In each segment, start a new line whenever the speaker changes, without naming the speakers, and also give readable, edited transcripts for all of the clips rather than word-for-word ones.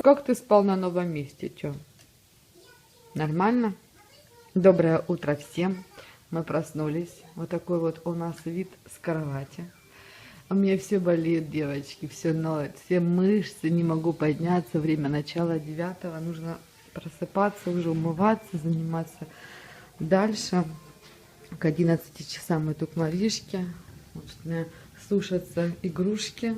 Как ты спал на новом месте, чё? Нормально? Доброе утро всем. Мы проснулись. Вот такой вот у нас вид с кровати. У меня все болит, девочки, все ноет, все мышцы, не могу подняться. Время начала 9-го. Нужно просыпаться, уже умываться, заниматься дальше. К 11 часам иду к Маришке. Вот у меня сушатся игрушки.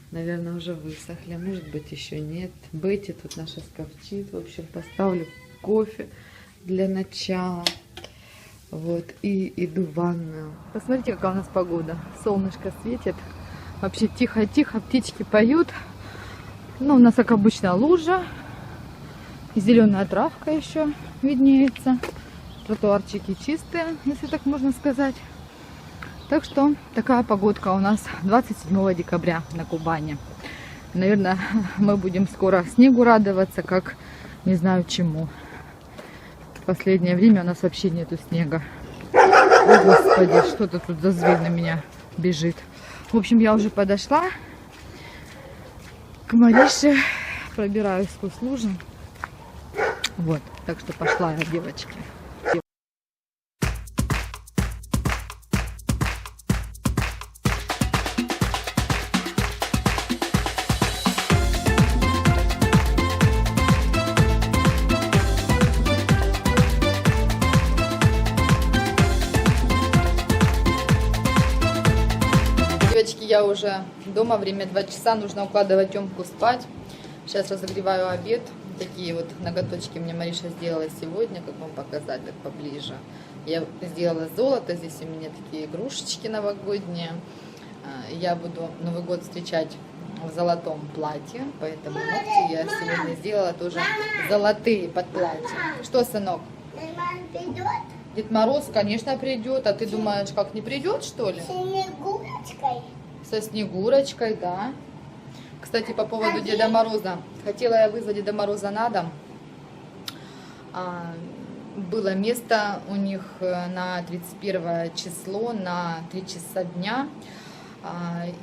Наверное, уже высохли. Может быть, еще нет. Бетти тут наша сковчит. В общем, поставлю кофе для начала. Вот. И иду в ванную. Посмотрите, какая у нас погода. Солнышко светит. Вообще тихо-тихо. Птички поют. Ну, у нас, как обычно, лужа. Зеленая травка еще виднеется. Тротуарчики чистые, если так можно сказать. Так что такая погодка у нас 27 декабря на Кубани. Наверное, мы будем скоро снегу радоваться, как не знаю чему. В последнее время у нас вообще нету снега. О, Господи, что-то тут за зверь на меня бежит. В общем, я уже подошла к Марише. Пробираюсь сквозь лужи. Вот, так что пошла я, девочки. Девочки, я уже дома, время 2 часа, нужно укладывать Тёмку спать. Сейчас разогреваю обед. Такие вот ноготочки мне Мариша сделала сегодня, как вам показать так поближе. Я сделала золото, здесь у меня такие игрушечки новогодние. Я буду Новый год встречать в золотом платье, поэтому ногти я сегодня сделала тоже золотые под платье. Что, сынок? Дед Мороз, конечно, придет. А ты думаешь, как не придет, что ли?
Со Снегурочкой.
Со Снегурочкой, да. Кстати, по поводу Деда Мороза. Хотела я вызвать Деда Мороза на дом. Было место у них на 31 число на 3 часа дня.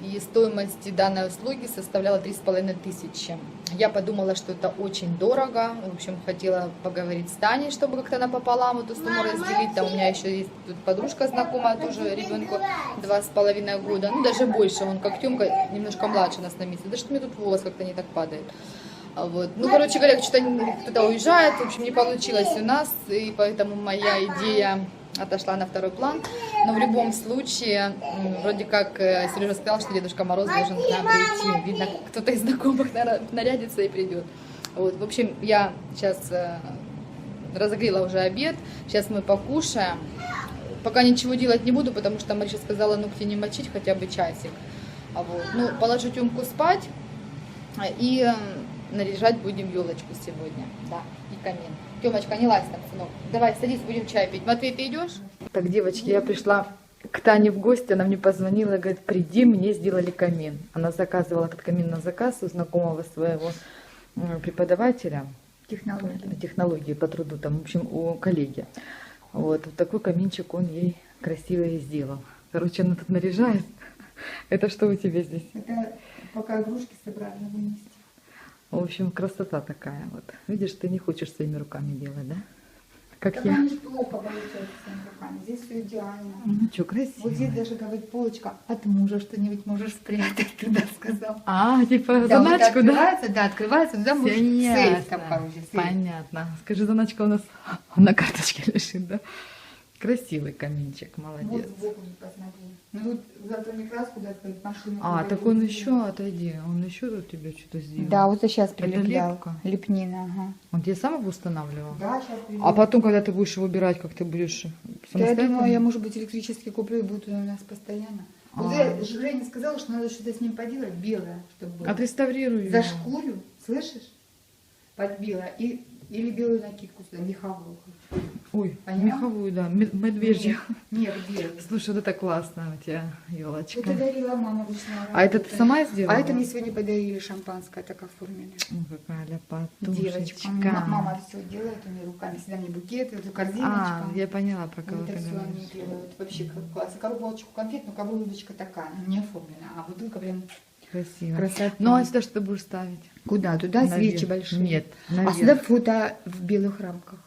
И стоимость данной услуги составляла 3500. Я подумала, что это очень дорого. В общем, хотела поговорить с Таней, чтобы как-то напополам эту сумму разделить. Там у меня еще есть тут подружка знакомая, тоже ребенку 2,5 года. Ну, даже больше. Он как Тёмка, немножко младше нас на месяц. Даже мне тут волос как-то не так падает. Вот. Ну, короче говоря, что-то кто-то уезжает. В общем, не получилось у нас. И поэтому моя идея отошла на второй план. Но в любом случае, вроде как Сережа сказал, что Дедушка Мороз должен к нам прийти. Видно, кто-то из знакомых нарядится и придет. Вот. В общем, я сейчас разогрела уже обед. Сейчас мы покушаем. Пока ничего делать не буду, потому что Мариша сказала ногти не мочить хотя бы часик. Вот. Ну, положу Тёмку спать и наряжать будем елочку сегодня. Да, и камин. Тёмочка, не лазь там, сынок. Давай, садись, будем чай пить. Матвей, ты идешь? Так, девочки, я пришла к Тане в гости. Она мне позвонила, говорит, приди, мне сделали камин. Она заказывала этот камин на заказ у знакомого своего преподавателя. Технологии по труду, там, в общем, у коллеги. Вот такой каминчик он ей красивый сделал. Короче, она тут наряжает. Это что у тебя здесь?
Это пока игрушки собрали вынести.
В общем, красота такая вот. Видишь, ты не хочешь своими руками делать, да? Как
Так
я.
они плохо получаются своими руками. Здесь все идеально.
Ну что, красиво.
Вот здесь даже, говорит, полочка от мужа что-нибудь можешь спрятать, туда сказал.
Типа
Да, вот
заначку, да?
открывается, да, открывается, туда можешь сейф там, короче, сейф.
Понятно. Скажи, заначка у нас на карточке лежит, да? Красивый каминчик, молодец.
Вот сбоку не посмотри. Ну вот зато не краску, да, сказать, машину.
Так он еще, отойди, он еще тут тебе что-то сделал.
Да, вот сейчас
Это
прилеплял.
лепка?
Лепнина, ага.
Он тебе сам его устанавливал?
Да, сейчас
А потом, когда ты будешь его убирать, как ты будешь
Я
самостоятельно?
думаю, я, может быть, электрический куплю и будет он у нас постоянно. Вот Женя сказала, что надо что-то с ним поделать, белое, чтобы было.
Отреставрируй его.
Зашкурю, слышишь? Подбила. Или белую накидку сюда, меховую.
Ой,
Поняла?
меховую, да, медвежью.
Нет, белую.
Слушай, вот это классно у тебя, елочка.
Это дарила мама ручная
А это
работа.
ты сама сделала?
А это мне сегодня подарили шампанское, так оформили.
Какая
Девочка.
ляпотушечка.
Мама все делает у меня руками. Всегда мне букеты, эту корзиночку.
Я поняла, про кого
Вот
ты
это все
говоришь.
они делают. Вообще как классно. Коробочку конфет, но коробочка такая, она не оформлена. А бутылка прям
Красиво.
Красота.
Ну а сюда что ты будешь ставить?
Куда? Туда
Наверх.
свечи большие.
Нет,
А
наверх.
сюда фото в белых рамках.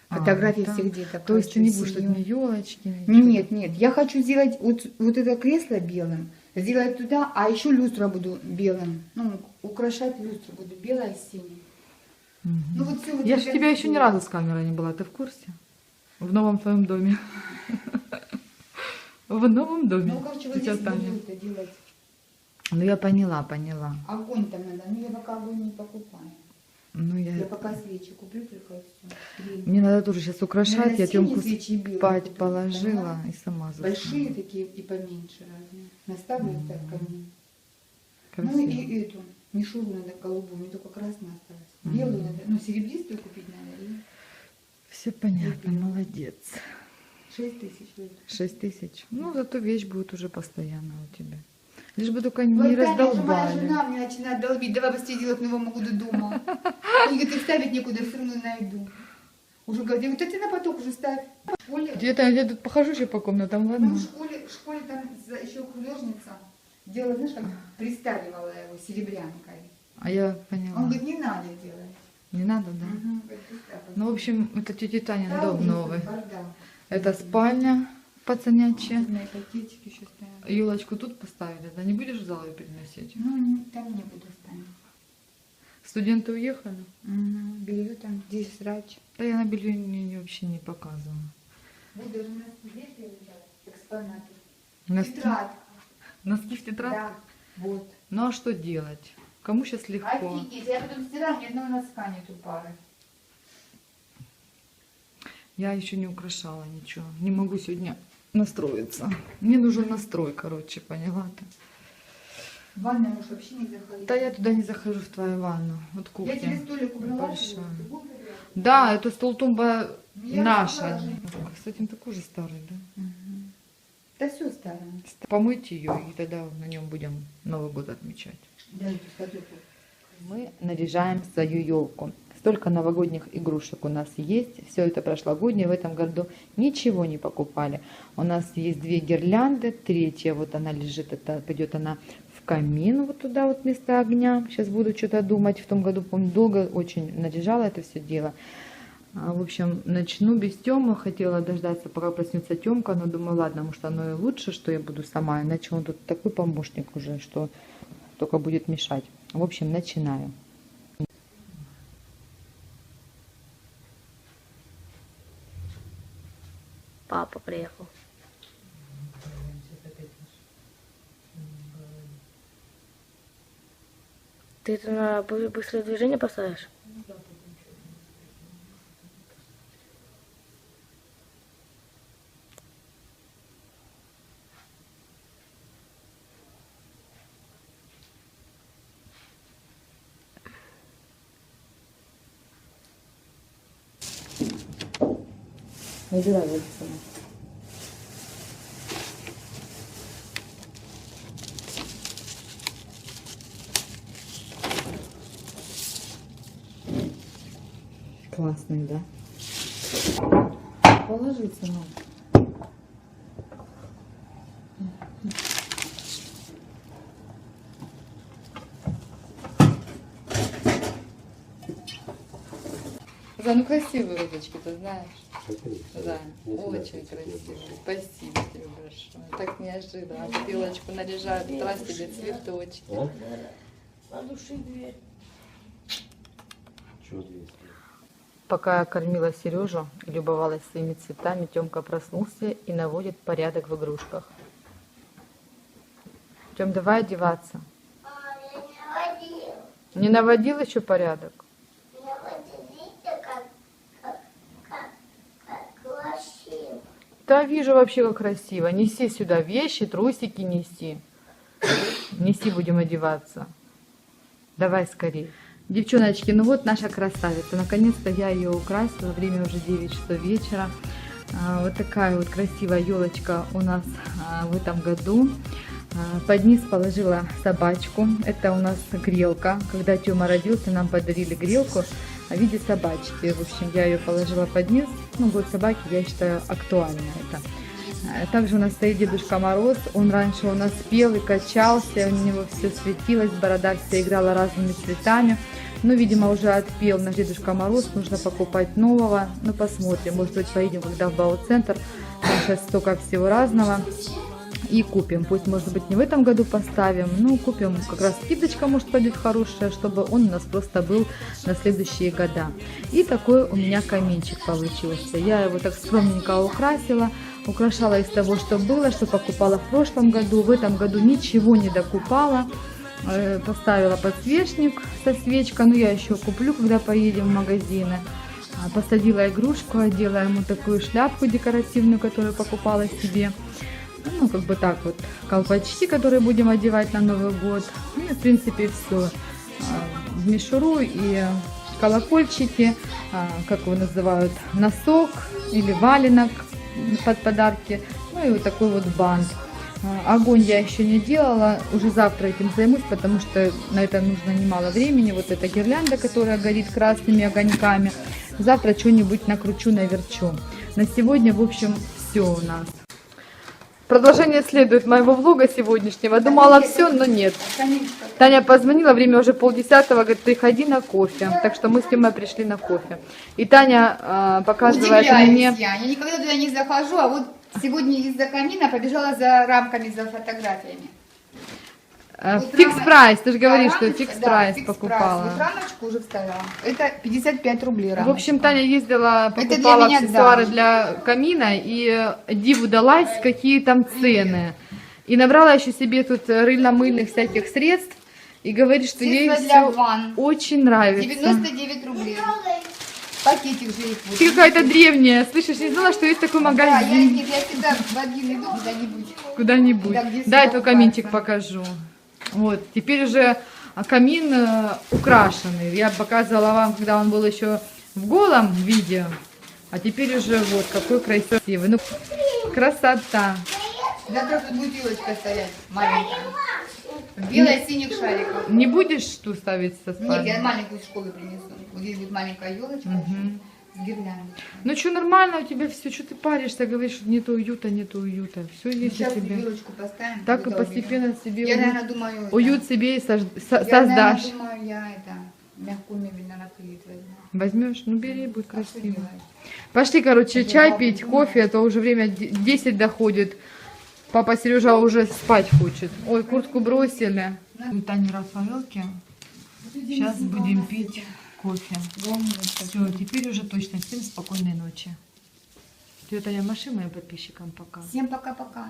Фотографии
вот так.
всех деток.
То есть ты не
хочу,
будешь тут
семью.
ни елочки,
Нет, нет, я хочу сделать вот это кресло белым, сделать туда, а еще люстра буду белым. Ну, украшать люстру буду белая с синей. Ну, вот всё вот
Я
это
же тебя еще ни
сделать.
разу с камерой не была, ты в курсе? В новом твоем доме. В новом доме.
Ну, короче, вот
Тетя
здесь
Таня.
буду это делать.
Ну я поняла.
Огонь там надо, ну я пока огонь не покупаю.
Ну
Я
я...
пока свечи куплю только и все.
Мне надо тоже сейчас украшать.
Наверное,
Я Тёмку
синие свечи и белые
спать
куплю,
положила
поняла?
и сама заснула.
Большие такие и поменьше разные. Наставлю их так ко мне. Ну
Красиво.
и эту мишуру надо голубую, мне только красную осталось. Белую надо, ну серебристую купить надо. И
Все понятно, молодец.
6 тысяч выйдет.
6 тысяч. Ну, зато вещь будет уже постоянно у тебя. Лишь бы только не
Вот Таня, уже моя
раздолбали.
жена мне начинает долбить, давай быстрее делать к Новому году дома. Он говорит, их ставить некуда, все равно найду. Уже говорит, я говорю, да ты на поток уже ставь. В школе,
Где-то я тут похожу еще по комнатам,
ну,
ладно?
в школе там еще художница делала, знаешь, как приставила его серебрянкой.
А я
Он
поняла.
говорит, не надо делать.
Не надо, да?
Мгм, говорит, приставила.
Ну, в общем, это тетя Таня
Да,
дом
весь
новый.
бардак.
Это спальня пацанячья.
Разные пакетики еще стоят.
Елочку тут поставили, да? Не будешь в зал ее переносить?
Ну, там не буду ставить.
Студенты уехали?
Белье там, здесь срач.
Да я на белье вообще не показывала.
Вот даже на столе лежат экспонаты.
Носки,
Тетрадка.
носки в тетрадь?
Да, вот.
Ну а что делать? Кому сейчас легко?
Офигеть, я потом стираю, ни одного носка нету пары.
Я еще не украшала ничего. Не могу сегодня настроиться. Мне нужен настрой, короче, поняла ты?
В ванную можешь вообще не заходить.
Да я туда не захожу, в твою ванну. Вот
Я тебе
кухня.
столик убрала.
большая.
ты будешь убирать?
Да, это стол-тумба
Я
наша.
разобрала.
Кстати, он такой же старый, да?
Да все старое.
Помойте ее, и тогда на нем будем Новый год отмечать.
Да, эту скатерку.
Мы наряжаем свою елку. Столько новогодних игрушек у нас есть. Все это прошлогоднее. В этом году ничего не покупали. У нас есть 2 гирлянды. 3-я, вот она лежит. Это пойдет она в камин, вот туда вот вместо огня. Сейчас буду что-то думать. В том году, помню, долго очень наряжала это все дело. В общем, начну без Тёмы. Хотела дождаться, пока проснется Тёмка, но думаю, ладно, может оно и лучше, что я буду сама. Иначе он тут такой помощник уже, что только будет мешать. В общем, начинаю.
Папа приехал. Ты это на быстрое движение поставишь?
Набирай вот сюда. Классный, да? Положиться надо. Да, ну красивые розочки, ты знаешь. Да, очень красивые. Спасибо тебе большое. Так неожиданно. Елочку наряжают. Здрасте, тебе цветочки.
Подуши дверь.
Пока я кормила Сережу и любовалась своими цветами, Тёмка проснулся и наводит порядок в игрушках. Тём, давай одеваться.
Я не водил.
Не наводил еще порядок?
Я вот видите, как красиво.
Да вижу вообще, как красиво. Неси сюда вещи, трусики неси. Неси, будем одеваться. Давай скорее. Девчоночки, ну вот наша красавица. Наконец-то я ее украсила. Время уже 9 часов вечера. Вот такая вот красивая елочка у нас в этом году. Под низ положила собачку. Это у нас грелка. Когда Тёма родился, нам подарили грелку в виде собачки. В общем, я ее положила под низ. Ну, год собаки, я считаю, актуально это. Также у нас стоит Дедушка Мороз. Он раньше у нас пел и качался, у него все светилось, борода вся играла разными цветами. Но, видимо, уже отпел наш Дедушка Мороз, нужно покупать нового. Ну, посмотрим, может быть, поедем когда в Бау-центр. Там сейчас столько всего разного. И купим. Пусть, может быть, не в этом году поставим, но купим. Как раз скидочка, может, пойдет хорошая, чтобы он у нас просто был на следующие года. И такой у меня каминчик получился. Я его так скромненько украсила. Украшала из того, что было, что покупала в прошлом году. В этом году ничего не докупала. Поставила подсвечник со свечкой. Но я еще куплю, когда поедем в магазины. Посадила игрушку, одела ему такую шляпку декоративную, которую покупала себе. Ну, как бы так вот, колпачки, которые будем одевать на Новый год. И, в принципе, все. В мишуру и колокольчики, как его называют, носок или валенок под подарки. Ну и вот такой вот бант. Огонь я еще не делала, уже завтра этим займусь, потому что на это нужно немало времени. Вот эта гирлянда, которая горит красными огоньками. Завтра что-нибудь накручу, наверчу. На сегодня, в общем, все у нас. Продолжение следует моего влога сегодняшнего. Думала все, но нет. Таня позвонила, время уже 9:30, говорит, приходи на кофе. Так что мы с Тимой пришли на кофе. И Таня показывает мне...
Я никогда туда не захожу, а вот сегодня из-за камина побежала за рамками, за фотографиями.
Фикс прайс, ты же говоришь,
Да,
что
рамочка,
фикс
да,
прайс
фикс
покупала.
прайс. Вот рамочку уже вставила. Это 55 рублей рамочка.
В общем, Таня ездила,
Это
покупала
для меня,
аксессуары
да.
для камина, и диву далась, какие там цены. И набрала еще себе тут рыльно-мыльных всяких средств, и говорит, что ей
Средства для
все
ванн.
очень нравится.
99 рублей. Пакетик же их вот.
Ты какая-то древняя, слышишь, не знала, что есть такой
Да,
магазин
я всегда в один иду куда-нибудь.
куда-нибудь.
Да, где
Дай
всё
твой каминчик
покупается.
покажу. Вот, теперь уже камин украшенный. Я показывала вам, когда он был еще в голом виде, а теперь уже вот какой красивый. Ну, красота.
Завтра тут будет елочка стоять, маленькая. В бело-синих шариках.
Не будешь тут ставить со
Нет,
спальни?
я маленькую из школы принесу. Вот здесь будет маленькая елочка с гирляндой.
Ну что, нормально у тебя все, что ты паришься, говоришь, что нет уюта, нет уюта. Все есть у
Сейчас
тебя.
елочку поставим.
Так и
куда
постепенно себе
Я,
уют,
наверное, думаю,
уют себе и
я,
создашь.
наверное, думаю, я мягкую мебель на наклеит возьму.
Возьмешь? Ну бери, будет
А что
красиво.
делать?
Пошли, короче, чай пить, кофе, а то уже время 10 доходит. Папа Сережа уже спать хочет. Ой, куртку бросили. Таня Рафаэлки. Сейчас будем пить кофе. Все, теперь уже точно. Всем спокойной ночи. Ты, Таня, маши моим подписчикам пока.
Всем пока-пока.